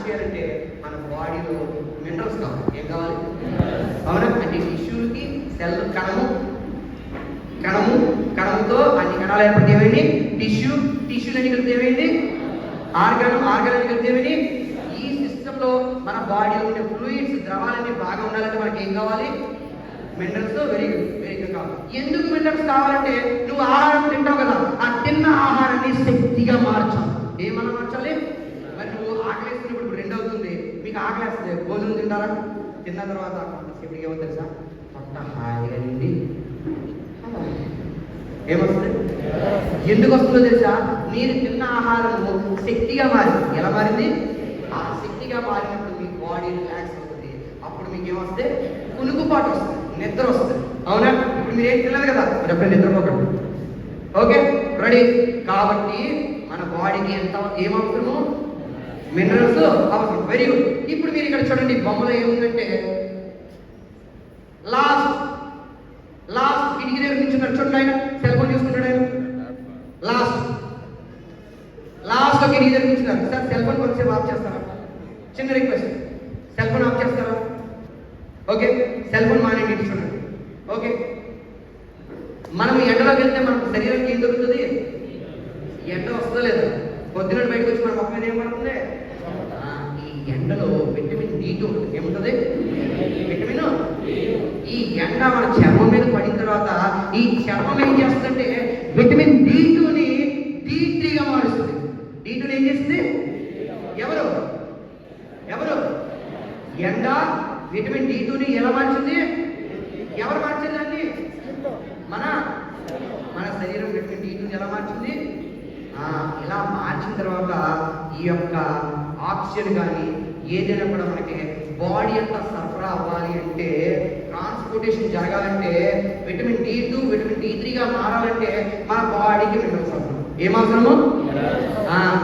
చేయాలంటే మన బాడీలో మినరల్స్ కావాలి. ఏం కావాలి? అవునా? అంటే టిష్యూలకి సెల్ కణముతో అన్ని కణాలు ఏర్పడితే ఏమైంది? టిష్యూలు అని కలిపితే ఏమైంది? ఆర్గన్ అని కలిపితే ఏమైంది? ఈ సిస్టంలో మన బాడీలో ఉండే ఫ్లూయిడ్స్ ద్రవాలన్నీ బాగా ఉండాలంటే మనకి ఏం కావాలి? మినరల్స్. వెరీ గుడ్ కావాలి. ఎందుకు మినరల్స్ కావాలంటే నువ్వు ఆహారం తింటావు కదా, ఆ తిన్న ఆహారాన్ని శక్తిగా మార్చాలి. ఏమన్నా మార్చాలి? మరి నువ్వు ఆకలిస్తున్నప్పుడు 2 అవుతుంది, మీకు ఆకలిస్తుంది, భోజనం తింటారా? తిన్న తర్వాత కొంతసేపటికి ఏమో తెలుసా, పొట్ట హాయిగా నిండి ఏమొస్తుంది? ఎందుకు వస్తుందో తెలుసా? మీరు తిన్న ఆహారము శక్తిగా మారింది. ఎలా మారింది? ఆ శక్తిగా మారినప్పుడు మీ బాడీ రిలాక్స్ అవుతుంది. అప్పుడు మీకు ఏమొస్తే? కునుకుపాటు వస్తుంది, నిద్ర వస్తుంది. అవునా? ఇప్పుడు మీరు ఏం తినలేదు కదా, మీరు ఎప్పుడు నిద్రపోకండి. Okay, ready? కాబట్టి మన బాడీకి ఏమవసరము? మినరల్స్ అవసరం. Very good. ఇప్పుడు మీరు ఇక్కడ చూడండి, బొమ్మలో ఏముందంటే లాస్ట్ కిటికీ దగ్గర నుంచి చూడండి, ఆయన సెల్ ఫోన్ చూసుకుంటాడు. ఆయన లాస్ట్ కిటికీ దగ్గర నుంచున్నారు. సార్ సెల్ ఫోన్ కొంచెంసేపు ఆఫ్ చేస్తారా? చిన్న రిక్వెస్ట్, సెల్ ఫోన్ ఆఫ్ చేస్తారా? ఓకే, సెల్ ఫోన్ మానేయండి. చూడండి. ఓకే, మనం ఎండలోకి వెళ్తే మనకు శరీరానికి ఏం దొరుకుతుంది? ఎండ వస్తుందో లేదా? పొద్దున బయటకు వచ్చి మన మొక్క మీద ఏం పడుతుంది? ఈ ఎండలో విటమిన్ D2 ఉంటుంది. ఏముంటుంది? విటమిన్. ఈ ఎండ మన చర్మం మీద పడిన తర్వాత ఈ చర్మం ఏం చేస్తుందంటే విటమిన్ D2ని D3గా మారుస్తుంది. D2ని ఏం చేస్తుంది? ఎవరు? ఎండ విటమిన్ D2ని ఎలా మార్చింది? ఎవరు మార్చింది దాన్ని? మన శరీరం విటమిన్ D2ని ఎలా మార్చింది? ఇలా మార్చిన తర్వాత ఈ యొక్క ఆక్సిజన్ కానీ ఏదైనా కూడా మనకి బాడీ అంతా సరఫరా అవ్వాలి అంటే, ట్రాన్స్పోర్టేషన్ జరగాలంటే, విటమిన్ D2 విటమిన్ D3గా మారాలంటే మన బాడీకి మినరల్స్ అవసరం. ఏమవసరము?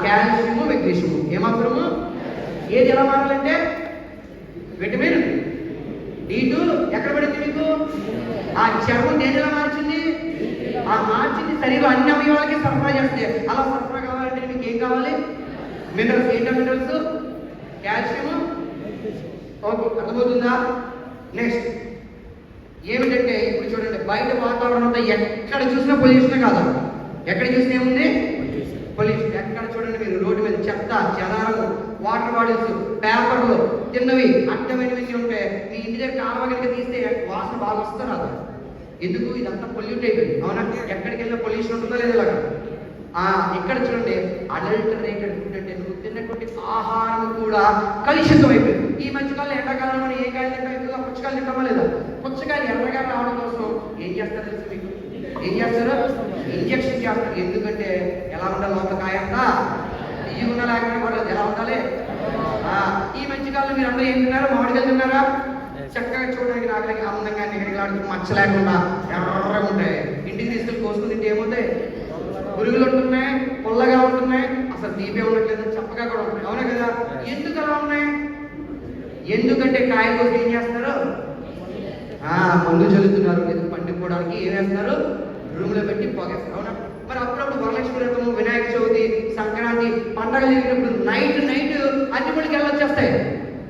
Calcium, magnesium. ఏమవసరము? ఏది ఎలా మారాలంటే విటమిన్ D2 ఎక్కడ పడింది మీకు? ఆ చర్మం దేని ఎలా మార్చింది? మార్చింది శరీరం అన్ని అవయవాలకి సరఫరా చేస్తుంది. అలా సరఫరా కావాలంటే మీకు ఏం కావాలి? మినరల్స్. ఏంటో మినరల్స్? కాల్షియము. ఓకే, అర్థమవుతుందా? నెక్స్ట్ ఏమిటంటే ఇప్పుడు చూడండి, బయట వాతావరణం అంతా ఎక్కడ చూసినా పొల్యూషన్ కాదా? ఎక్కడ చూసినా ఏముంది? పొల్యూషన్. ఎక్కడ చూడండి మీరు రోడ్డు మీద చెత్త, చెదారము, వాటర్ బాటిల్స్, పేపర్లు, తిన్నవి, అడ్డమైనవి ఉంటే మీ ఇంటి దగ్గర కాలువ కనుక తీస్తే వాసన బాగా వస్తుంది రాదా? ఎందుకు? ఇదంతా పొల్యూట్ అయిపోయింది. అవునా? ఎక్కడికి వెళ్ళినా పొల్యూషన్ ఉంటుందో లేదా? ఇలాగా ఇక్కడ చూడండి, అడల్టరేటెడ్ ఫుడ్ అంటే నువ్వు తిన్నటువంటి ఆహారం కూడా కలుషితం అయిపోయింది. ఈ మధ్యకాలంలో ఎండాకాలం మనం ఏ కాయలు తింటాం? ఎక్కువగా పుచ్చకాయలు తింటామా లేదా? పుచ్చకాయలు ఎర్రగా రావడం కోసం ఏం చేస్తారు తెలుసు మీకు? ఏం చేస్తారు? ఇంజెక్షన్ చేస్తారు. ఎందుకంటే ఎలా ఉండాలి? లోపల కాయ అంతా తీయకుండా లేకపోతే పడలేదు. ఎలా ఉండాలి? ఈ మధ్యకాలంలో మీరు అందరూ ఏం తిన్నారు? మామిడికాయలు తిన్నారా? చక్కగా చూడడానికి నాగలికి అందంగా నిగడిలాడుతూ మచ్చ లేకుండా ఎర్రగా ఉంటాయి. ఇంటికి తీసుకెళ్ళి కోసుకుని తింటే ఏమవుతాయి? పురుగులు ఉంటున్నాయి, పుల్లగా ఉంటున్నాయి, అసలు తీపే ఉండట్లేదు, చప్పగా కూడా ఉంటాయి. అవునా కదా? ఎందుకు అలా ఉన్నాయి? ఎందుకంటే కాయ కోసం ఏం చేస్తారు? మందు చల్లుతున్నారు. ఎందుకు పండుకోవడానికి ఏం వేస్తున్నారు? రూమ్లో పెట్టి పోగేస్తారు. అవునా? మరి అప్పుడప్పుడు వరలక్ష్మి వ్రతము, వినాయక చవితి, సంక్రాంతి పండగలు జరిగినప్పుడు నైట్ అన్ని పళ్ళకి వెళ్ళొచ్చేస్తాయి.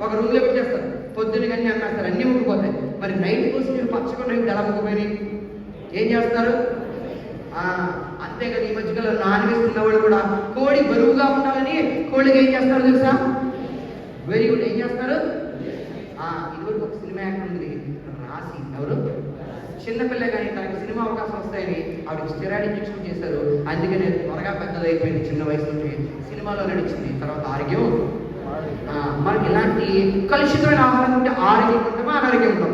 ఒక రూమ్లో పెట్టేస్తారు. పొద్దున్న అన్నీ అమ్మేస్తారు, అన్నీ ముగ్గిపోతాయి. మరి నైట్ కోసం మీరు పచ్చకుండా ఎలా ముగ్గిపోయి ఏం చేస్తారు? అంతేకాదు, ఈ మధ్యకాలంలో నాన్ వెజ్ తిన్నవాళ్ళు కూడా కోడి బరువుగా ఉండాలని కోడికి ఏం చేస్తారు తెలుసా? Very good. ఏం చేస్తారు? ఇదివరకు ఒక సినిమా యాక్టర్ ఉంది, రాసి. ఎవరు? చిన్నపిల్ల కానీ తనకి సినిమా అవకాశం వస్తాయని ఆవిడకి స్టెరాయిడ్ ఇంజెక్షన్ చేశారు. అందుకని త్వరగా పెద్దదైపోయింది. చిన్న వయసు నుండి సినిమాలో నడిచింది. తర్వాత ఆరోగ్యం. మనకి ఇలాంటి కలుషితమైన ఆహారం ఉంటే ఆరోగ్యం ఉంటామా, అనారోగ్యం ఉంటాం?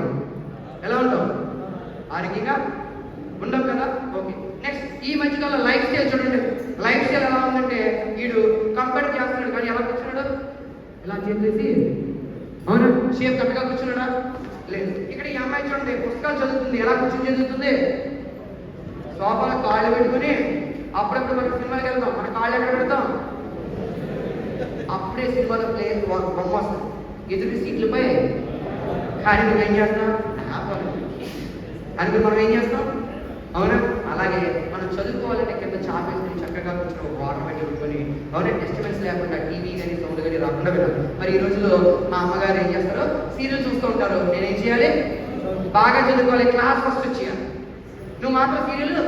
ఎలా ఉంటాం? ఆరోగ్యంగా ఉండవు కదా? ఓకే, నెక్స్ట్ ఈ మధ్యకాలంలో లైఫ్ స్టైల్ చూడండి. లైఫ్ స్టైల్ ఎలా ఉందంటే వీడు కంపేర్ చేస్తున్నాడు కానీ ఎలా కూర్చున్నాడు? ఇలా చేసేసి. అవునా? షేప్ కరెక్ట్గా కూర్చున్నాడా? లేదు. ఇక్కడ ఈ అమ్మాయి చూడండి, పుస్తకాలు చదువుతుంది. ఎలా కూర్చొని చదువుతుంది? సోఫాలో కాళ్ళు పెట్టుకుని. అప్పుడప్పుడు మనం సినిమాకి వెళ్తాం, మన కాళ్ళు ఎక్కడ పెడతాం? అప్పుడే సినిమాలో బొమ్మ వస్తుంది ఎదుటి సీట్లపై. కానీ నువ్వేం చేస్తావు? అని మనం ఏం చేస్తాం? అవునా? అలాగే మనం చదువుకోవాలంటే కింద చాపేసుకుని చక్కగా కొంచెం ఒక వాటర్ పెట్టుకొని అవునే డిస్టర్బెన్స్ లేకుండా టీవీ కానీ సౌండ్ కానీ రాకుండా వినాలి. మరి ఈ రోజుల్లో మా అమ్మగారు ఏం చేస్తారో సీరియల్ చూస్తూ ఉంటారు. నేనేం చేయాలి? బాగా చదువుకోవాలి, క్లాస్ ఫస్ట్ వచ్చేయాలి. నువ్వు మాత్రం సీరియల్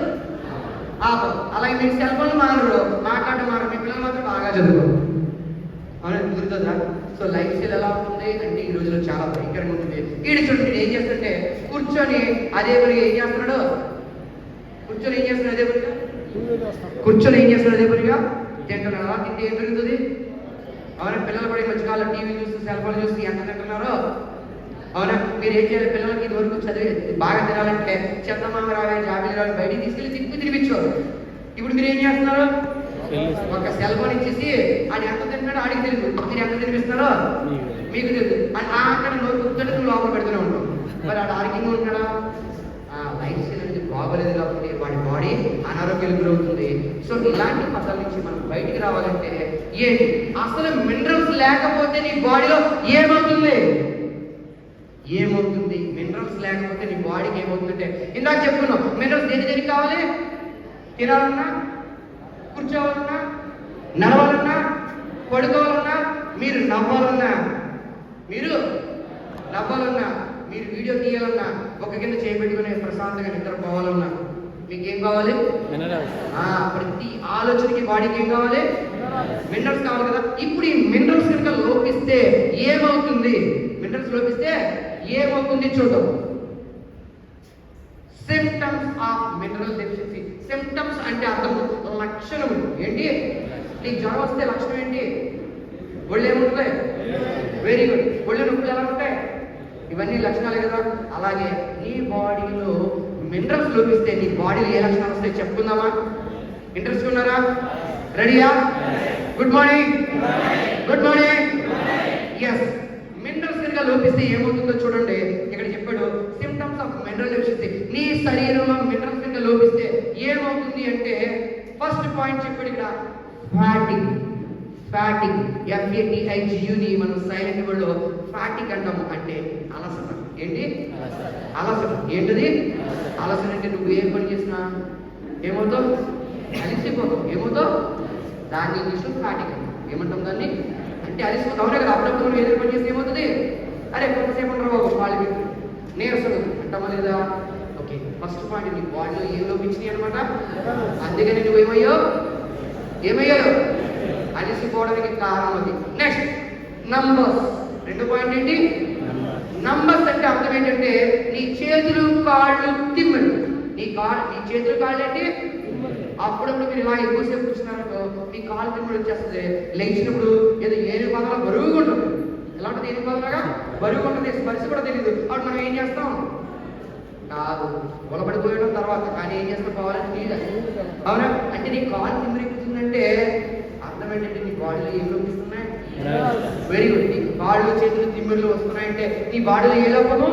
ఆపవు. అలాగే మీరు సెల్ ఫోన్ మానరు, మాట్లాడడం మానరు, మీ పిల్లలు మాత్రం బాగా చదువుకోవాలి. అవునా, కుదురుతుందా? సో లైఫ్ స్టైల్ ఎలా ఉంటుంది అంటే ఈ రోజుల్లో చాలా భయంకరంగా ఉంటుంది. ఈడు చూడండి ఏం చేస్తుంటే కూర్చొని అదే పనిగా ఏం చేస్తున్నాడు? కూర్చొని ఏం చేస్తున్నాడు? అదే పనిగా కూర్చొని ఏం చేస్తున్నాడు? అదే పనిగా తింటున్నాడు. అలా తింటే ఏం పెరుగుతుంది? అవునా, పిల్లలు కూడా ఈ మధ్యకాలం టీవీ చూస్తూ సెల్ ఫోన్ చూస్తూ ఎంత తింటున్నారో. అవునా, మీరు ఏం చేయాలి? పిల్లలకి ఇది వరకు చదివి బాగా తినాలంటే చందమామ రావే జాబిలి రావాలి బయటికి తీసుకెళ్ళి తినిపించేవారు. ఇప్పుడు మీరు ఏం చేస్తున్నారు? ఒక సెల్ ఫోన్ ఇచ్చేసి ఆయన ఎంత తింటున్నాడో ఆడికి తెలియదు, మీరు ఎంత తినిపిస్తున్నారో మీకు తెలియదు. అక్కడ నోరు కూర్చొని నువ్వు లోపల పెడుతూనే ఉంటావు. మరి ఆడు ఆరోగ్యంగా ఉంటాడా? లైఫ్ స్టైల్ అనేది బాగోలేదు కాబట్టి వాడి బాడీ అనారోగ్యాలు గురవుతుంది. సో ఇలాంటి పదాల నుంచి మనం బయటికి రావాలంటే ఏంటి? అసలు మినరల్స్ లేకపోతే నీ బాడీలో ఏమవుతుంది? మినరల్స్ లేకపోతే నీ బాడీకి ఏమవుతుందంటే ఇందాక చెప్పుకున్నాం, మినరల్స్ దేనికి కావాలి? తినాలన్నా, కూర్చోవాలన్నా, నడవాలన్నా, పడుకోవాలన్నా, మీరు నవ్వాలన్నా, మీరు వీడియో తీయాలన్నా, ఒక కింద చేయబెట్టుకునే ప్రశాంతంగా నిద్రపోవాలన్నా మీకేం కావాలి? ప్రతి ఆలోచనకి బాడీకి ఏం కావాలి? మినరల్స్ కావాలి కదా. ఇప్పుడు ఈ మినరల్స్ కనుక లోపిస్తే ఏమవుతుంది? చూద్దాం. Symptoms of mineral deficiency. Symptoms అంటే అర్థము, లక్షణము ఏంటి? నీకు జ్వరం వస్తే లక్షణం ఏంటి? ఒళ్ళు ఏముంటాయి? Very good. ఒళ్ళు నొప్పులు ఎలా ఉంటాయి? ఇవన్నీ లక్షణాలే కదా. అలాగే నీ బాడీలో మినరల్స్ లోపిస్తే నీ బాడీలో ఏ లక్షణాలు వస్తాయి చెప్పుకుందామా? ఇంట్రెస్ట్ ఉన్నారా? రెడీయా? Good morning. ఎస్, మినరల్స్ కనుక లోపిస్తే ఏమవుతుందో చూడండి. ఇక్కడ చెప్పాడు సిమ్టమ్స్ ఆఫ్ మినరల్ డెఫిషియన్సీ. నీ శరీరంలో మినరల్స్ కనుక లోపిస్తే ఏమవుతుంది అంటే ఫస్ట్ పాయింట్ చెప్పాడు ఇక్కడ, ఫ్యాటిగ్. FATIGUని మనం సైలెంట్ వర్డ్ లో ఫ్యాటిగ్ అంటాము. అంటే అలసట. ఏంటి? అలసట. ఏంటది? అలసట అంటే నువ్వు ఏ పని చేసినా ఏమవుతావు? అలిసిపోతావు. ఏమవుతావు? దాన్ని ఇంగ్లీష్లో ఫ్యాటిగ్ అంటాం. ఏమంటాం దాన్ని? అంటే అలిసిపోతావు. అవునే కదా. అప్పుడప్పుడు నువ్వు ఏదైనా పని చేస్తే ఏమవుతుంది? అరే కొంతసేపు ఉండరు బాబు వాళ్ళు నీరసం అంటామా లేదా? ఓకే, ఫస్ట్ పాయింట్ నీ బాడీలో ఏం లోపించినాయి అనమాట. అందుకని నువ్వు ఏమయ్యావు? అలిసిపోవడానికి కారణం అది. Next numbers. రెండో పాయింట్ ఏంటి? నంబర్స్ అంటే అర్థం ఏంటంటే నీ చేతులు కాళ్ళు తిమ్మలు. నీ చేతులు కాళ్ళు అంటే అప్పుడప్పుడు మీరు ఇలా ఎక్కువసేపు కూర్చున్నారో మీ కాళ్ళు తిమ్మలు వచ్చేస్తుంది. లేచినప్పుడు ఏదో ఏనుగు బాధలో బరువుగా ఉంటుంది. ఎలా ఉంటుంది? ఏనుగు బాధలాగా బరువుగా ఉంటుంది. స్పర్శ కూడా తెలియదు. అప్పుడు మనం ఏం చేస్తాం? కాదు, ఉలబడిపోయడం తర్వాత కానీ ఏం చేస్తాం? పోవాలని తీయాలి. అవునా? అంటే నీ కాలు తిమ్మిరెక్కుతుందంటే అర్థం ఏంటంటే నీ బాడీలో ఏం లోపిస్తున్నాయి? Very good. నీ కాళ్ళు చేతులు తిమ్మిర్లు వస్తున్నాయంటే నీ బాడీలో ఏ లోపము?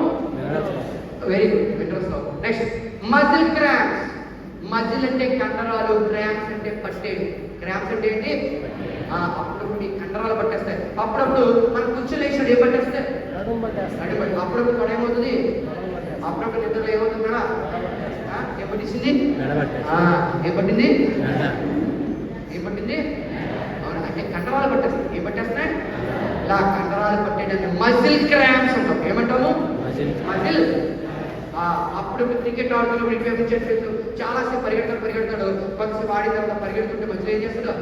Very good. మినరల్స్ లోపం. Next muscle cramps. మజిల్ అంటే కండరాలు, క్రాంప్స్ అంటే పట్టేడు. క్రాంప్స్ అంటే ఏంటి? అప్పుడప్పుడు నీ కండరాలు పట్టేస్తాయి. అప్పుడప్పుడు మనం కూర్చోలేసాడు ఏం పట్టేస్తాయి? అప్పుడప్పుడు కూడా ఏమవుతుంది? అప్పుడప్పుడు నిద్రలో ఏమవుతుంది మేడం? ఏం పట్టించింది? ఏం పట్టింది? అవును, అంటే కండరాలు పట్టేస్తాయి. ఏం పట్టేస్తున్నాయి? ఇలా కండరాలు పట్టేటంటే మజిల్ క్రాంప్స్ అంటాం. ఏమంటాము? మజిల్. అప్పుడు క్రికెట్ ఆడుతున్నప్పుడు ఉపయోగించేట్టు చాలాసేపు పరిగెడతాడు. కొంతసేపు ఆడిన తర్వాత పరిగెడుతుంటే మధ్యలో ఏం చేస్తాడు?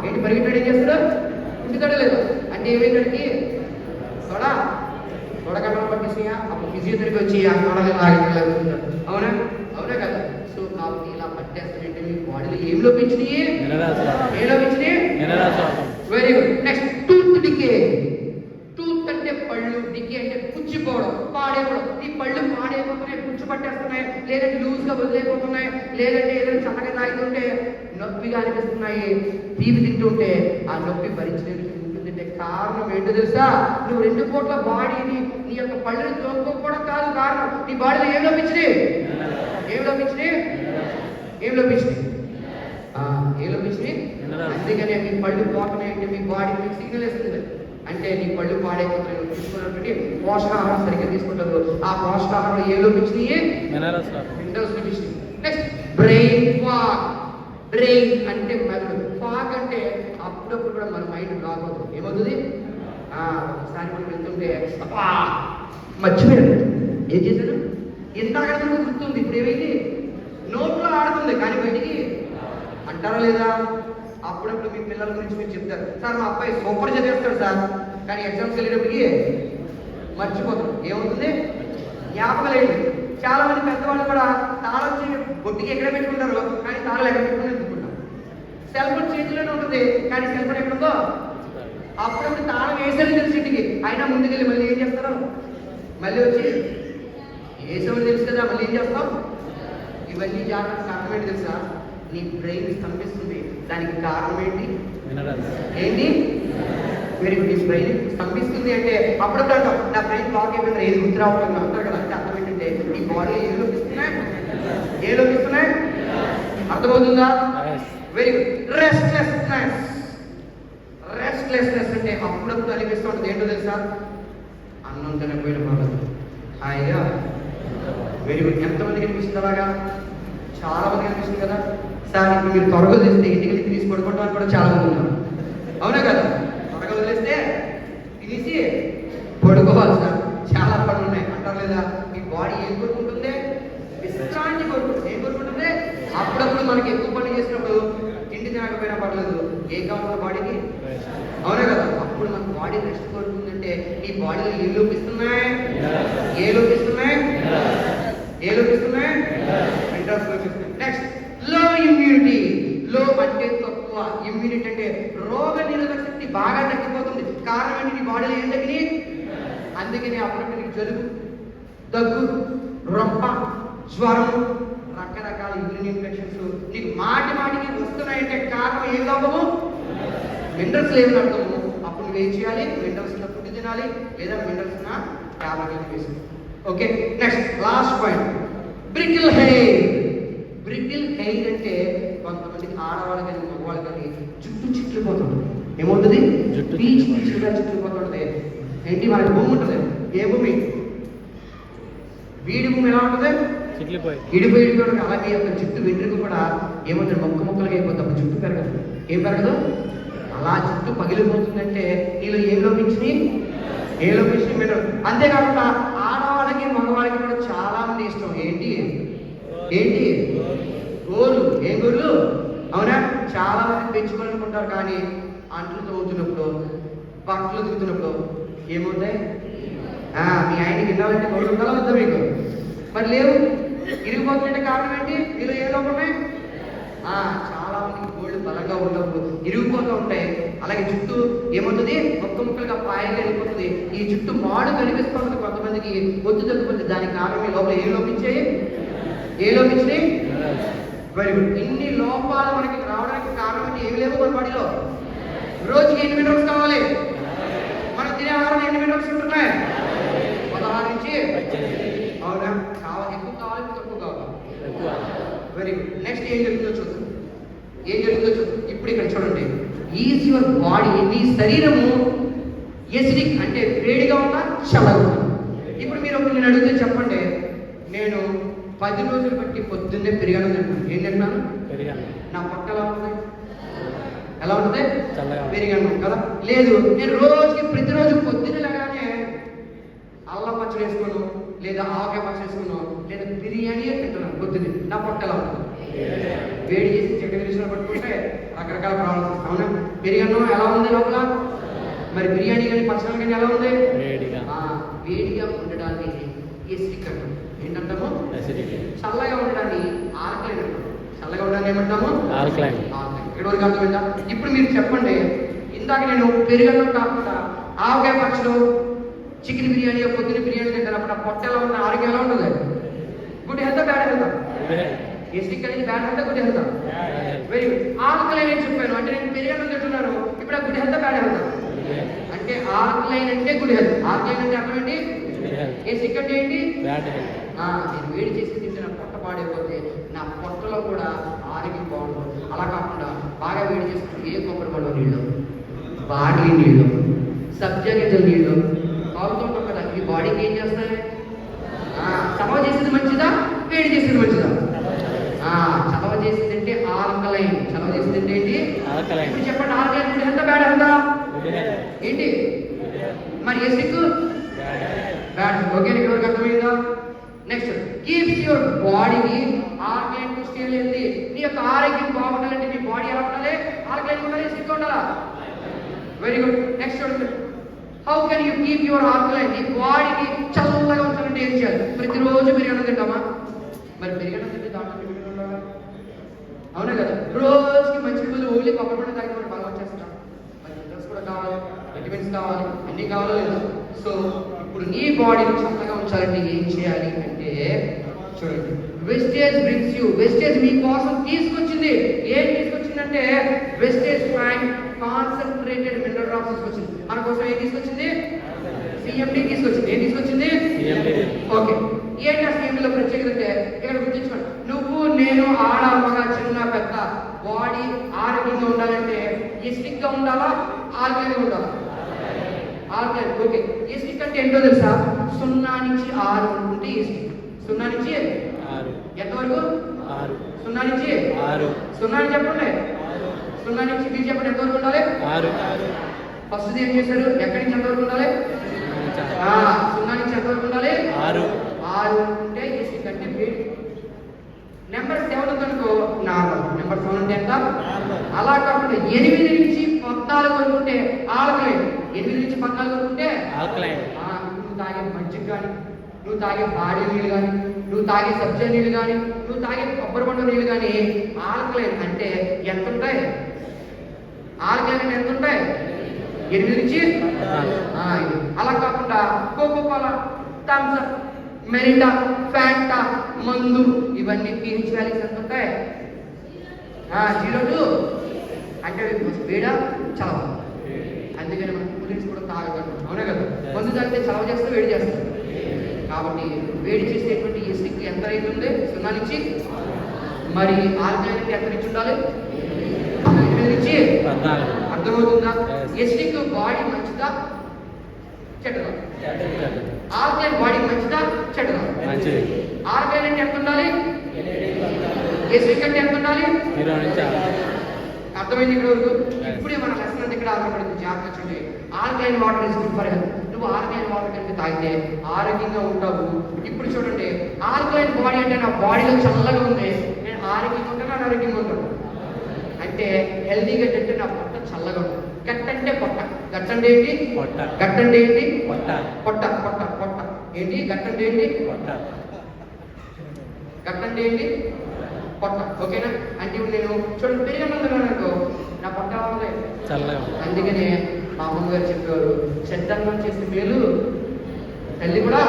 ఏంటి పరిగెట్టాడు? ఏం చేస్తాడు? ఉంటుతాడో లేదు. అంటే ఏమైందంటే తొడగంటలు పట్టేసినా అప్పుడు ఫిజియోథెరపీ వచ్చి ఆ తొడలు లాగుతున్నాడు. అవునా కదా. సో కాబట్టి ఇలా పట్టేస్తానంటే మీ బాడీలో ఏం లోపించినాయి? Very good. Next tooth decay. Tooth అంటే పళ్ళు, డికే అంటే పుచ్చిపోవడం, పాడైపోవడం. ఈ పళ్ళు పాడైపోతున్నాయి, పుచ్చు పట్టేస్తున్నాయి, లేదంటే లూజ్గా వదిలేకపోతున్నాయి, లేదంటే ఏదైనా చల్లగా తాగుతుంటే నొప్పిగా అనిపిస్తున్నాయి. తీపి తింటుంటే ఆ నొప్పి భరించలేదు. కారణం ఏంటో తెలుసా? నువ్వు 2 పూట్ల బాడీని నీ యొక్క పళ్ళని తోముకోకపోవడం కాదు కారణం. నీ బాడీలో ఏం లోపించినాయి? అందుకనే మీ పళ్ళు పోతున్నాయంటే మీ బాడీ మీకు సిగ్నల్ ఇస్తుంది. అంటే నీ పళ్ళు పాడైపోతున్నాయి. నువ్వు తీసుకున్నటువంటి పోషకాహారం సరిగ్గా తీసుకుంటావు. ఆ పోషకాహారం ఏ లోపించినాయి? మినరల్స్ లోపించినాయి. Next brain fog. బ్రెయిన్ అంటే మెదడు, ఫాగ్ అంటే అప్పుడప్పుడు కూడా మన మైండ్ బ్లాక్ అవుతుంది. ఏమవుతుంది? ఒకసారి మనం వెళ్తుంటే మర్చిపోయాడు, ఏం చేశాను ఇందాక గుర్తుంది, ఇప్పుడు ఏమైంది? నోట్లో ఆడుతుంది కానీ బయటికి అంటారా లేదా? అప్పుడప్పుడు మీ పిల్లల గురించి మీరు చెప్తారు, సార్ మా అబ్బాయి సూపర్ చదివేస్తాడు సార్, కానీ ఎగ్జామ్స్కి వెళ్ళేటప్పటికి మర్చిపోతాడు. ఏమవుతుంది? జ్ఞాపకం లేదు. చాలా మంది పెద్దవాళ్ళు కూడా తాళం బొట్టికి ఎక్కడ పెట్టుకుంటారు కానీ తాళం ఎక్కడ పెట్టుకుని ఎందుకుంటారు. సెల్ ఫోన్ చేతిలోనే ఉంటుంది కానీ సెల్ ఫోన్ ఎక్కడుందో అప్పుడప్పుడు తాళం వేసేది తెలుసు ఇంటికి, అయినా ముందుకెళ్ళి మళ్ళీ ఏం చేస్తారు? మళ్ళీ వచ్చి వేసేవాళ్ళు తెలుసు కదా, మళ్ళీ ఏం చేస్తాం? ఇవన్నీ జాగ్రత్త. కారణం ఏంటి తెలుసా? నీ బ్రెయిన్ స్తంభిస్తుంది. దానికి కారణం ఏంటి? ఏంటి? Very good. నీ బ్రెయిన్ స్తంభిస్తుంది అంటే అప్పుడప్పుడు అంటాం, నా బ్రెయిన్ బ్లాక్ అయిపోయింది, ఏది గుర్తు రావట్లేదు అంటారు కదా. అంటే అర్థం ఏంటంటే నీ బాడీ ఏ లోపిస్తున్నాయి? ఏ లోపిస్తున్నాయి? అర్థమవుతుందా? Very good. రెస్ట్లెస్నెస్. రెస్ట్లెస్నెస్ అంటే అప్పుడప్పుడు అనిపిస్తూ ఉంటుంది. ఏంటో తెలుసా? అన్నం తినకపోయిన పర్లేదు, హాయిగా. Very good. ఎంతమందికి అనిపిస్తుంది అలాగా? చాలా మంది అనిపిస్తుంది కదా. సార్ ఇప్పుడు మీరు త్వరగా వదిలేస్తే ఇంటికి వెళ్ళి తీసి పడుకుంటామని కూడా చాలా మంది ఉన్నారు, అవునా కదా? త్వరగా వదిలేస్తే తినేసి పడుకోవాలి సార్, చాలా పనులు ఉన్నాయి అంటారు లేదా? ఈ బాడీ ఏం కోరుకుంటుంది? విశ్రాంతి కోరుకుంటుంది. ఏం కోరుకుంటుంది? అప్పుడప్పుడు మనకి ఎక్కువ పని చేసినప్పుడు తిండి తినకపోయినా పర్లేదు, ఏం కావాలి బాడీకి? అవునా కదా? అప్పుడు మన బాడీ రెస్ట్ కోరుకుంటుందంటే ఈ బాడీలో ఏ లోపిస్తున్నాయి? ఏ లోపిస్తున్నాయి? ఏ లోపిస్తున్నాయి? మినరల్స్ లోపిస్తున్నాయి. నెక్స్ట్, లో ఇమ్యూనిటీ. లో అంటే తక్కువ, ఇమ్యూనిటీ అంటే రోగ నిరోధక శక్తి బాగా తగ్గిపోతుంది. కారణం ఏంటి? నీ బాడీలో ఏం తగ్గి? అందుకని అప్పుడప్పుడు నీకు జలుబు, దగ్గు, రొంప, జ్వరం, రకరకాల ఇమ్యూన్ ఇన్ఫెక్షన్స్ నీకు మాటికి వస్తున్నాయంటే కారణం ఏం లోపము? మినరల్స్ లేవని అర్థము. అప్పుడు నువ్వేం చేయాలి? మినరల్స్ ఫుడ్ తినాలి, లేదా మినరల్స్ టాబ్లెట్ వేసుకోవాలి. Okay, next last point, brittle hair. Brittle hair అంటే కొంతమందికి ఆడవాళ్ళు కానీ మగవాళ్ళు కానీ జుట్టు చిట్లిపోతుంది. ఏమవుతుంది? పీచుగా చిట్లిపోతుంది. ఏంటి? మనకి భూమి ఉంటుంది. ఏ భూమి? వీడి భూమి ఎలా ఉంటుంది? ఇడిపోయి అలాగే ఒక జుట్టు వెంట్రుక కూడా ఏమవుతుంది? మొక్కలుగా అయిపోతుంది. అప్పుడు జుట్టు పెరగదు. ఏం పెరగదు? అలా జుట్టు పగిలిపోతుందంటే నీళ్ళు ఏం లోపించి? ఏ లోపించి మీరు. అంతేకాకుండా ఆడవాళ్ళకి మగవాళ్ళకి కూడా చాలా మంది ఇష్టం ఏంటి? ఏంటి? గోర్లు. ఏం గోర్లు? అవునా? చాలా మంది పెంచుకోవాలనుకుంటారు కానీ అంట్లు తవ్వుతున్నప్పుడు, బట్టలు దిగుతున్నప్పుడు ఏమవుతాయి? మీ ఆయనకి వినాలంటే గోర్లు ఉండాలా వద్దా మీకు? మరి లేవు, ఇరిగిపోతుందంటే కారణం ఏంటి? మీరు ఏ లోపం ఉన్నాయి? చాలా మందికి గోళ్ళు బలంగా ఉన్నప్పుడు ఇరిగిపోతూ ఉంటాయి. అలాగే జుట్టు ఏమవుతుంది? ముక్కలుగా పాయగా వెళ్ళిపోతుంది. ఈ జుట్టు మాడు కనిపిస్తుంది కొంతమందికి, ఒత్తు తగ్గుతుంది. దానికి కారణం లోపల ఏ లోపించాయి? ఏ లోపించినాయి? Very good. ఇన్ని లోపాలు మనకి రావడానికి కారణం అంటే ఏమి లేవు మన బాడీలో. రోజుకి ఎన్ని మినరల్స్ కావాలి? మనం తినే ఆహారం ఎన్ని మినరల్స్ ఉంటున్నాయి? 16 నుంచి. అవునా? కావాలి. ఎక్కువ కావాలి, తక్కువ కావాలి? Very good. నెక్స్ట్ ఏం జరుగుతుందో చూద్దాం. ఏం జరుగుతుందో చూద్దాం. ఇప్పుడు ఇక్కడ చూడండి, ఈజ్ యువర్ బాడీ. నీ శరీరము ఎసిడిక్ అంటే వేడిగా ఉందా, చల్లగా ఉందా? ఇప్పుడు మీరు ఒకటి నేను అడిగితే చెప్పండి, నేను 10 రోజులు బట్టి పొద్దున్నే పెరిగాను తింటాను. ఏం తింటున్నాను? నా పొట్ట ఎలా ఉంటుంది? ఎలా ఉంటుంది? పెరిగాను కదా. లేదు, నేను రోజుకి ప్రతిరోజు పొద్దున్న లేగానే అల్లం పచ్చడి వేసుకోను, లేదా ఆవకాయ పచ్చడి వేసుకోను, లేదా బిర్యానీ తింటున్నాను పొద్దున్నే. నా పొట్ట ఎలా ఉంటుంది? వేడి చేసి చెక్క తెలిసిన పట్టుకుంటే రకరకాల ప్రాబ్లమ్స్. అవునా? పెరిగాను ఎలా ఉంది లోపల? మరి బిర్యానీ కానీ పచ్చడి కానీ ఎలా ఉంది? వేడిగా ఉండడాన్ని ఎసిడిక్ అంటాం. ఏంటంటాము? చల్లగా ఉండడాన్ని ఆల్కలైన్ అంటాం. చల్లగా ఉండడాన్ని ఏమంటాము? ఆల్కలైన్. ఇక్కడ వరకు అర్థమైందా? ఇప్పుడు మీరు చెప్పండి, ఇందాక నేను పెరుగన్నం కాకుండా ఆవకాయ పచ్చడు, చికెన్ బిర్యానీ, పొద్దున్న బిర్యానీ తింటారు. అప్పుడు ఆ పొట్ట ఎలా ఉన్న ఆరోగ్యం ఎలా ఉంటుంది? Good health, bad health? Acidic అనేది bad health, good health? Very good. Alkaline అని చెప్పాను అంటే నేను పెరుగన్నం తింటున్నాను. ఇప్పుడు ఆ గుడ్ హెల్త్, బ్యాడ్ హెల్త్? అంటే ఆల్కలైన్ అంటే గుడ్ హెల్త్. ఆల్కలైన్ అంటే అర్థం ఏంటి? ఎసిడిక్ అంటే ఏంటి? నేను వేడి చేసి తింటే నా పొట్ట పాడైపోతే నా పొట్టలో కూడా ఆరోగ్యం బాగుంటుంది. అలా కాకుండా బాగా వేడి చేసుకుంటే ఏ కొబ్బరి పళ్ళు నీళ్ళు, బాడీ నీళ్ళు, సబ్జా గింజల నీళ్ళు తాగుతుంటాం కదా. ఈ బాడీకి ఏం చేస్తాయి? చలవ చేసేది మంచిదా, వేడి చేసేది మంచిదా? ఇప్పుడు చెప్పండి, ఆల్కలైన్ ఫుడ్ ఎంత బ్యాడ్ అంతా ఏంటి? మరి ఎసిడిక్ బ్యాడ్. ఓకే, ఇక్కడ వరకు అర్థమైందా? నెక్స్ట్, కీప్స్ యువర్ బాడీని ఆల్కలైన్ టు స్టే హెల్తీ. నీ యొక్క ఆరోగ్యం బాగుండాలంటే నీ బాడీ ఎలా ఉండాలి? ఆల్కలైన్ ఉండాలి, ఎసిడిక్ ఉండాలా? Very good. నెక్స్ట్ చూడండి, how can you keep your alkaline? నీ బాడీని చల్లగా ఉంచాలంటే ఏం చేయాలి? ప్రతిరోజు బిర్యానీ తింటామా? మరి బిర్యానీ తింటే దాంట్లో విటమిన్ ఉండాలా? అవునా కదా? రోజుకి మంచి రోజు ఓన్లీ కొబ్బరి పండు తాగితే మనం బాగా వచ్చేస్తాం. మరి మినరల్స్ కూడా కావాలి, విటమిన్స్ కావాలి, అన్నీ కావాలో లేదా? సో ఇప్పుడు నీ బాడీని చల్లగా ఉంచాలంటే ఏం చేయాలి అంటే చూడండి, వెస్టేజ్ బ్రింగ్స్ యూ. వెస్టేజ్ మీ కోసం తీసుకొచ్చింది. ఏం తీసుకొచ్చిందంటే Vestige frank concentrated mineral drops తీసుకొచ్చింది. మన కోసం ఏం తీసుకొచ్చింది? సిఎండి తీసుకొచ్చింది. ఏం తీసుకొచ్చింది? ఓకే, ఏంటి ఆ సిఎండిలో ప్రత్యేకత అంటే ఇక్కడ గుర్తించుకోండి, నువ్వు నేను ఆడ మగ చిన్న పెద్ద బాడీ ఆరోగ్యంగా ఉండాలంటే ఎసిడిక్ గా ఉండాలా, ఆల్కలైన్ ఉండాలా? ఆల్కలైన్. ఓకే, ఎసిడిక్ అంటే ఏంటో తెలుసా? 0 నుంచి 6 ఉంటే ఎసిడిక్. 0 నుంచి 6 ఎంతవరకు? 0 నుంచి 6. 0 అని చెప్పండి. 0 నుంచి మీరు చెప్పండి ఎంతవరకు ఉండాలి? 6. ఫస్ట్ ఏం చేశారు? ఎక్కడి నుంచి ఎంతవరకు ఉండాలి? 0 నుంచి ఎంతవరకు ఉండాలి? 6 ఉంటే ఎసిడిక్ అంటే వేడి. నెంబర్ 7 ఉందనుకో నార్మల్. నెంబర్ 7 అంటే ఎంత? అలా కాకుండా 8 నుంచి 14 వరకు ఉంటే ఆల్కలైన్. 8 నుంచి 14 వరకు ఉంటే ఆల్కలైన్. నువ్వు తాగే మజ్జిగ కానీ, నువ్వు తాగే బాడీ నీళ్ళు కానీ, నువ్వు తాగే సబ్జా నీళ్ళు కానీ, నువ్వు తాగే కొబ్బరి పండు నీళ్ళు కానీ ఆల్కలైన్ అంటే ఎంత ఉంటాయి? ఆల్కలైన్ అంటే ఎంత ఉంటాయి? 8 నుంచి. అలా కాకుండా Coca Cola, Thums Up, Mirinda, Fanta, మందు ఇవన్నీ pH వాల్యూస్ ఎంత ఉంటాయి? 0 అంటే వేడా చలవ. అందుకని మనం కూలింగ్స్ కూడా తాగగలం. అవునా కదా? మందు తాగితే చలవ చేస్తే వేడి చేస్తాం. కాబట్టి వేడి చేసేటువంటి ఎసిడిక్ ఎంత అవుతుంది? 0 నుంచి. మరి ఆల్కలైన్ అంటే ఎంత నుంచి ఉండాలి? 8 నుంచి. అర్థమవుతుందా? ఎసిడిక్ బాడీ మంచిదా చెడ్డదా? ఆల్కలైన్ బాడీ మంచిదా చెడ్డదా? ఆల్కలైన్ అంటే ఎంత ఉండాలి? ఎసిడిక్ అంటే ఎంత ఉండాలి? అర్థమైంది ఇక్కడ వరకు? ఇప్పుడే మన లెసన్ అంతా ఇక్కడ ఆధారపడింది. జాగ్రత్త చూడండి, alkaline water is good for health. నువ్వు ఆల్కలైన్ వాటర్ కనుక తాగితే ఆరోగ్యంగా ఉంటావు. ఇప్పుడు చూడండి, ఆల్కలైన్ బాడీ అంటే నా బాడీలో చల్లగా ఉంది, నేను ఆరోగ్యంగా ఉంటాను, అనారోగ్యంగా ఉంటాను. అంటే హెల్దీగా అంటే నా పొట్ట చల్లగా ఉంటుంది. గట్ అంటే పొట్ట. గట్ అంటే ఏంటి? గట్ అంటే ఏంటి? పొట్ట. పొట్ట పొట్ట పొట్ట ఏంటి? గట్ అంటే ఏంటి? గట్ అంటే ఏంటి? పొట్ట. ఓకేనా? అంటే ఇప్పుడు నేను చూడండి, పెరిగనుకో నా పొట్ట ఉంది చల్లగా. అందుకనే మా అమ్మగారు చెప్పేవారు, చెడ్డన్నం చేసే మేలు తల్లి కూడా.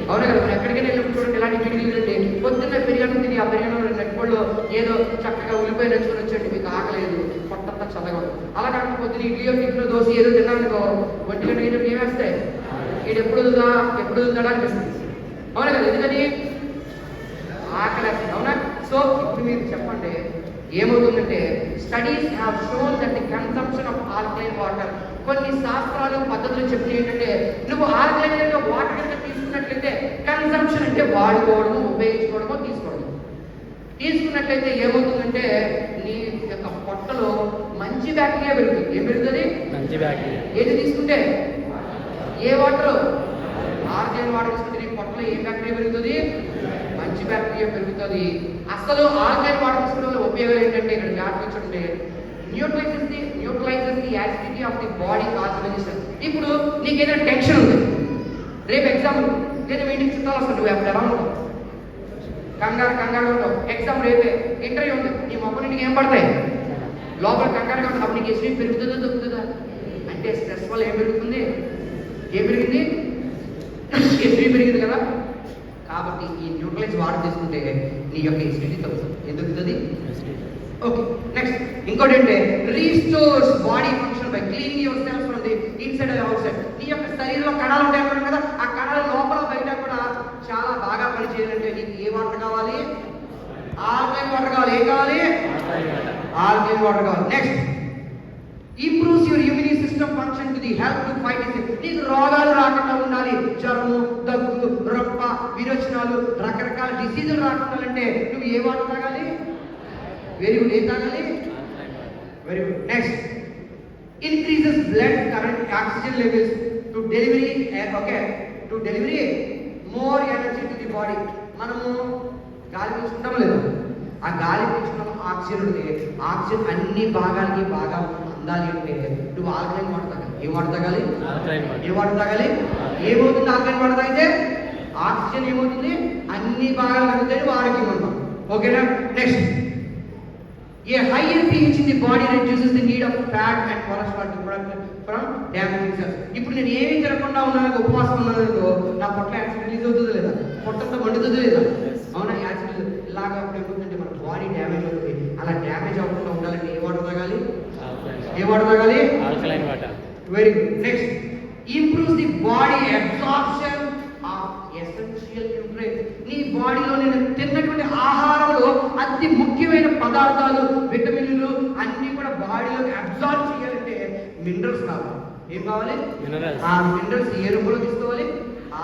అవునా కదా? మనం ఎక్కడికైనా వెళ్ళినప్పుడు చూడండి, ఇలాంటి మీటింగ్లు రండి, పొద్దున్న పెరిగన్నం తిని ఆ పెరిగన్నం నెట్టుకోళ్ళు ఏదో చక్కగా ఉల్లిపాయ నచ్చుకొని వచ్చండి, మీకు ఆకలేదు, పొట్టంతా చల్లగా ఉంటుంది. అలా కాకుండా పొద్దున్న ఇడ్లీయో టిఫిన్ దోశ ఏదో తిన్నానుకో 1 గంట అయినప్పుడు ఏమేస్తాయి? వీడు ఎప్పుడు వదులుతాడా అనిపిస్తుంది. అవునా కదా? ఎందుకని ఆకలేస్తుంది. అవునా? సో ఇప్పుడు మీరు చెప్పండి, ఏమవుతుందంటే studies have shown that the consumption of alkaline water, కొన్ని శాస్త్రాలు పద్ధతులు చెప్తే ఏంటంటే నువ్వు ఆల్కలైన్ వాటర్ కనుక తీసుకున్నట్లయితే, కన్సంప్షన్ అంటే వాడుకోవడము, ఉపయోగించుకోవడము, తీసుకున్నట్లయితే ఏమవుతుందంటే నీ యొక్క పొట్టలో మంచి బ్యాక్టీరియా పెరుగుతుంది. ఏం పెరుగుతుంది? మంచి బ్యాక్టీరియా. ఏది తీసుకుంటే? ఏ వాటర్? ఆల్కలైన్ వాటర్ తీసుకుంటే నీ పొట్టలో ఏ బ్యాక్టీరియా పెరుగుతుంది? మంచి బ్యాక్టీరియా పెరుగుతుంది. అసలు ఆల్కలైన్ వాటర్ తీసుకునే వల్ల ఉపయోగాలు ఏంటంటే ఇక్కడ జాగ్రత్తగా చూడండి, న్యూట్రలైజెస్ the acidity of the body concentration. ఇప్పుడు నీకు ఏదైనా టెన్షన్ ఉంది, రేపు ఎగ్జామ్, నేను మీ ఇంటికి చుట్టాలు వస్తాను, నువ్వు అప్పుడు ఎలా ఉంటావు? కంగారు ఉంటావు. ఎగ్జామ్ రేపే, ఇంటర్వ్యూ ఉంది, నీ మొక్క నీకు ఏం పడతాయి? లోపల కంగారుగా ఉంటుంది. అప్పుడు నీకు ఎసిడిటీ పెరుగుతుందా తగ్గుతుందా? అంటే స్ట్రెస్ వల్ల ఏం పెరుగుతుంది? ఏం పెరిగింది? ఎసిడిటీ పెరిగింది కదా. కాబట్టి ఈ న్యూట్రలైజ్ వాటర్ తీసుకుంటే నీ యొక్క ఎసిడిటీ తగ్గుతుంది. ఎందుకు తగ్గుతుంది? ఓకే, నెక్స్ట్ ఇంకోటి అంటే restores body function by cleaning yourself from the inside and outside. నీ యొక్క శరీరంలో కణాలు ఉంటాయి అన్నారు కదా, ఆ కణాలు లోపల బయట కూడా చాలా బాగా పనిచేయాలంటే నీకు ఏ వాటర్ కావాలి? ఆల్కలైన్ వాటర్ కావాలి. ఏం కావాలి? ఆల్కలైన్ వాటర్ కావాలి. Next, improves your immune system function to the help to fight disease. నీకు రోగాలు రాకుండా ఉండాలి, జ్వరము, దగ్గు, రొప్ప, విరోచనాలు, రకరకాల డిసీజులు రాకుండా అంటే నువ్వు ఏ వాటర్ తాగాలి? Very good. ఏం తాగాలి? Very good. Next, increases blood current oxygen levels to delivery more energy to the body. మనము గాలి పీల్చుకుంటామా లేదా? ఆ గాలి పీల్చుకున్న ఆక్సిజన్ ఉంది. ఆక్సిజన్ అన్ని భాగాలకి బాగా అందాలి అంటే నువ్వు ఆల్కలైన్ వాటర్ తాగాలి. ఏం వాటర్ తాగాలి? ఏం వాటర్ తాగాలి? ఏమవుతుంది ఆల్కలైన్ వాటర్ తాగితే? ఆక్సిజన్ ఏమవుతుంది? అన్ని భాగాలు అందుతాయి, ఆరోగ్యంగా ఉంటాం. ఓకేనా? Next, a higher pH in the body reduces the need of fat and cholesterol to product from damaging cells. ఇప్పుడు నేను ఏమీ తినకుండా ఉన్నాను, ఉపవాసం ఉన్నాను, నా పొట్ల యాసిడ్ రిలీజ్ అవుతుందా లేదా? పొట్టంతా మండుతుందా లేదా? అవునా? యాసిడ్ ఇలాగా ఏమవుతుందంటే మన బాడీ డ్యామేజ్ అవుతుంది. అలా డ్యామేజ్ అవ్వకుండా ఉండాలంటే ఏ వాటర్ తాగాలి? ఏ వాటర్ తాగాలి? Alkaline water. Very good. Next, improves the body absorption of essential nutrients. నీ బాడీలో నేను తిన్నటువంటి ఆహారంలో అతి ముఖ్యమైన పదార్థాలు, విటమిన్లు అన్ని కూడా బాడీలోకి అబ్సార్బ్ చేయాలంటే మినరల్స్ కావాలి. ఏం కావాలి? ఆ మినరల్స్ ఏ రూపంలో తీసుకోవాలి?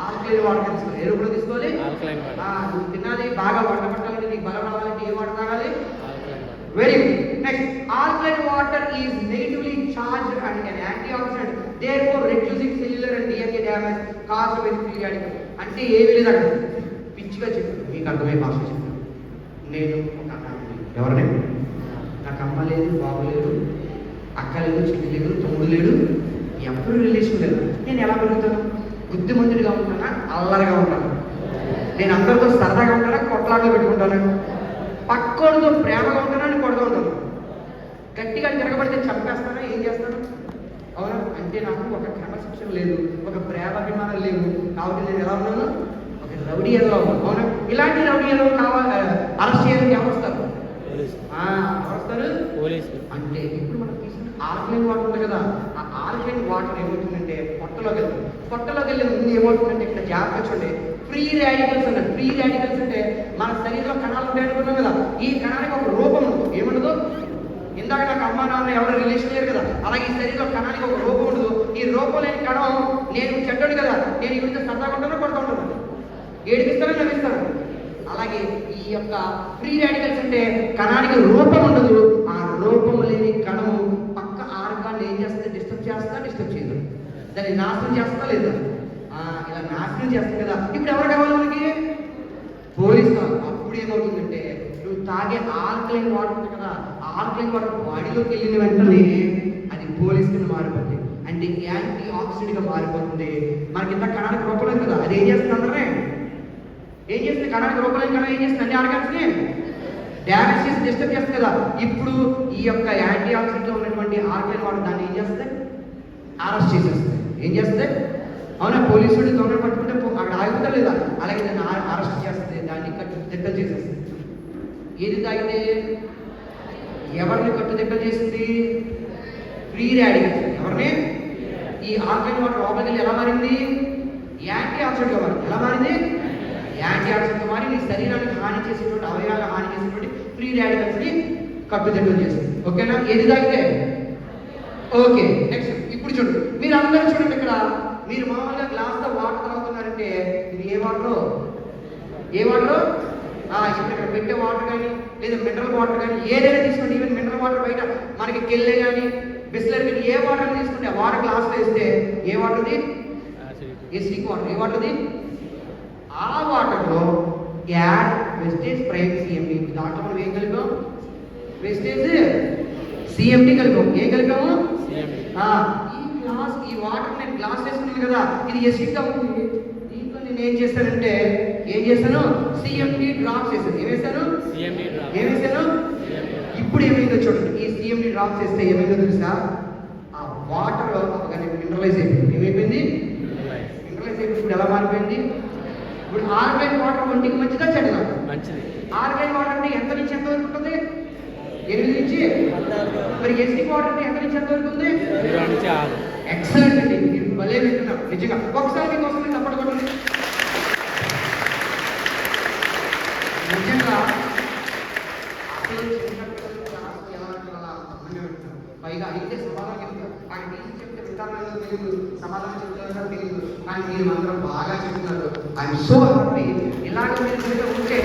ఆల్కలైన్ వాటర్ తీసుకోవాలి. ఏ రూపంలో తీసుకోవాలి? నువ్వు తినాలి, బాగా వంట పట్టాలంటే నీకు బలం రావాలంటే ఏ వాటర్ తాగాలి? Very good. Next, alkaline water is negatively charged and an antioxidant, therefore reducing cellular and DNA damage caused by free radicals. అంటే ఏమీ లేదు అక్కడ, పిచ్చిగా చెప్పాను, మీకు అర్థమై భాష చెప్పాను. నేను ఒక అన్నాను, ఎవరిని? నాకు అమ్మ లేదు, బాబు లేదు, అక్క లేదు, చెల్లి లేదు, తమ్ముడు లేడు, ఎవరు రిలేషన్ లేదు. నేను ఎలా పెరుగుతాను? బుద్ధిమంతుడిగా ఉంటానా? అల్లరిగా ఉంటాను? నేను అందరితో సరదాగా ఉంటానా? కొట్లాటలు పెట్టుకుంటాను? పక్కోడితో ప్రేమగా ఉంటానా? అని కొడుతూ ఉంటాను? గట్టిగా తిరగబడితే చంపేస్తానా? ఏం చేస్తాను? అవునా? అంటే నాకు ఒక క్రమశిక్షణ లేదు, ఒక ప్రేమాభిమానం లేవు. కాబట్టి నేను ఎలా ఉన్నాను? ఒక రౌడీ ఎలా ఉన్నాను. అవునా? ఇలాంటి రౌడీ ఎలా కావాలి? అరెస్ట్ చేయాలని ఎవరు వస్తారు? అంటే ఇప్పుడు మనం తీసుకున్న ఆల్కలైన్ వాటర్ ఉంది కదా, ఆ ఆల్కలైన్ వాటర్ ఏమవుతుందంటే పొట్టలోకి వెళ్తుంది. పొట్టలోకి వెళ్ళే ముందు ఏమవుతుందంటే ఇక్కడ జాగ్రత్త చూడండి, ఫ్రీ రాడికల్స్ అన్నారు. ఫ్రీ రాడికల్స్ అంటే మన శరీరంలో కణాలు ఉంటాయి అనుకున్నాం కదా, ఈ కణానికి ఒక రూపం ఉండదు. ఏముండదు? ఇందాక నాకు అమ్మ నాన్న ఎవరు రిలేషన్ లేరు కదా, అలాగే ఈ శరీరంలో కణానికి ఒక రూపం ఉండదు. ఈ రూపం లేని కణం, నేను చెడ్డోడు కదా, నేను ఈ విధంగా సరదాగా ఉంటాను, కొడుతూ ఉంటాను, ఏడిపిస్తాను, నవ్విస్తాను. అలాగే ఈ యొక్క ఫ్రీ రాడికల్స్ అంటే కణానికి రూపం ఉండదు. ఆ రూపం లేని కణము పక్క ఆర్గాన్ని ఏం చేస్తుంది? డిస్టర్బ్ చేయదు. దాన్ని నాశనం చేస్తా లేదా? ఇలా నాశనం చేస్తుంది కదా. ఇప్పుడు ఎవరు కావాలి మనకి? పోలీస్ కావాలి. అప్పుడు ఏమవుతుందంటే నువ్వు తాగే ఆల్కలైన్ వాటర్ ఉంది కదా, ఆల్కలైన్ వాటర్ బాడీలోకి వెళ్ళిన వెంటనే అది పోలీస్ కింద మారిపోతుంది, అంటే యాంటీ ఆక్సిడెంట్ గా మారిపోతుంది. మనకి ఇంత కణానికి రూపలేదు కదా, అది ఏం చేస్తుంది? అందరే ఏం చేస్తుంది? కణానికి రూపలేని కణం ఏం చేస్తుంది? అన్ని ఆర్గాన్స్ ని డ్యామేజ్ చేసి డిస్టర్బ్ చేస్తుంది కదా. ఇప్పుడు ఈ యొక్క యాంటీ ఆక్సిడెంట్ లో ఉన్నటువంటి ఆల్కలైన్ వాటర్ దాన్ని ఏం చేస్తుంది? అరెస్ట్ చేసేస్తుంది. ఏం చేస్తుంది? అవునా? పోలీసుడు దొంగ పట్టుకుంటే అక్కడ ఆగుతా లేదా? అలాగే దాన్ని అరెస్ట్ చేస్తుంది, దాన్ని కట్టుదిట్టం చేసేస్తుంది. ఏది తాగితే? ఎవరిని కట్టుదిట్టం చేసింది? Free radicals. ఎవరిని? ఈ ఆల్కలైన్ వాటర్ లోపలికి ఎలా మారింది? యాంటీ ఆక్సిడెంట్ గా మారింది. ఎలా మారింది? యాంటీ ఆక్సిడెంట్ గా మారి నీ శరీరానికి హాని చేసేటువంటి, అవయవాలకు హాని చేసేటువంటి ఫ్రీ రాడికల్స్ ని కట్టుదిట్టం చేస్తుంది. ఓకేనా? ఏది తాగితే? ఓకే. నెక్స్ట్, ఇప్పుడు చూడండి, మీరు అందరూ చూడండి, ఇక్కడ మీరు మామూలుగా గ్లాస్తో వాటర్ తాగుతున్నారంటే ఇది ఏ వాటర్? ఏ వాటర్? ఇప్పుడు ఇక్కడ పెట్టే వాటర్ కానీ లేదా మినరల్ వాటర్ కానీ ఏదైనా తీసుకోండి. ఈవెన్ మినరల్ వాటర్ బయట మనకి కెళ్ళే కానీ బిస్లరీ కానీ ఏ వాటర్ తీసుకుంటే ఆ వాటర్ గ్లాస్లో వేస్తే ఏ వాటర్ది? Acidic water. ఏ వాటర్ది? ఆ వాటర్లో యాడ్ వెస్టేజ్ ప్రైమ్ సిఎండి. దాంట్లో మనం ఏం కలిపాం? Wastage CMD కలిపాం. ఏం కలిపాము? ఈ వాటర్ నేను గ్లాస్ వేసుకున్నాను కదా, ఇది ఎసిడిక్ గా ఉంది. దీంట్లో నేను ఏం చేస్తానంటే సిఎండి డ్రాప్స్ వేసాను. ఏమేసాను? ఇప్పుడు ఏమైందో చూడండి, ఈ సిఎండి డ్రాప్స్ వేస్తే ఏమైందో తెలుసా? ఆ వాటర్ మినరలైజ్ అయిపోయింది. ఏమైపోయింది? మినరలైజ్ అయిపోయింది. ఇప్పుడు ఎలా మారిపోయింది? ఇప్పుడు ఆర్గాన్ వాటర్ ఒంటికి మంచిదా చెడ్డదా? మంచిది. ఆర్గాన్ వాటర్ అంటే ఎంత నుంచి ఎంత వరకు ఉంటుంది? 8 నుంచి. మరి ఎసిడిక్ వాటర్ అంటే ఎంత నుంచి ఎంత వరకు ఉంది? 0 నుంచి 6. ఎక్సలెంట్ అండి, మీరు భలే వింటున్నారు నిజంగా. ఒకసారి మీకోసం తప్పటి కొట్టండి. నిజంగా అసలు పైగా అయితే సమాధానం చెప్తారు. ఆయన టీచర్ చెప్తే విధానం తెలియదు, సమాధానం చెప్తారు తెలియదు, కానీ మీరు మాత్రం బాగా చెప్తున్నారు. I'm so happy. ఇలాగ మీరు ఉంటే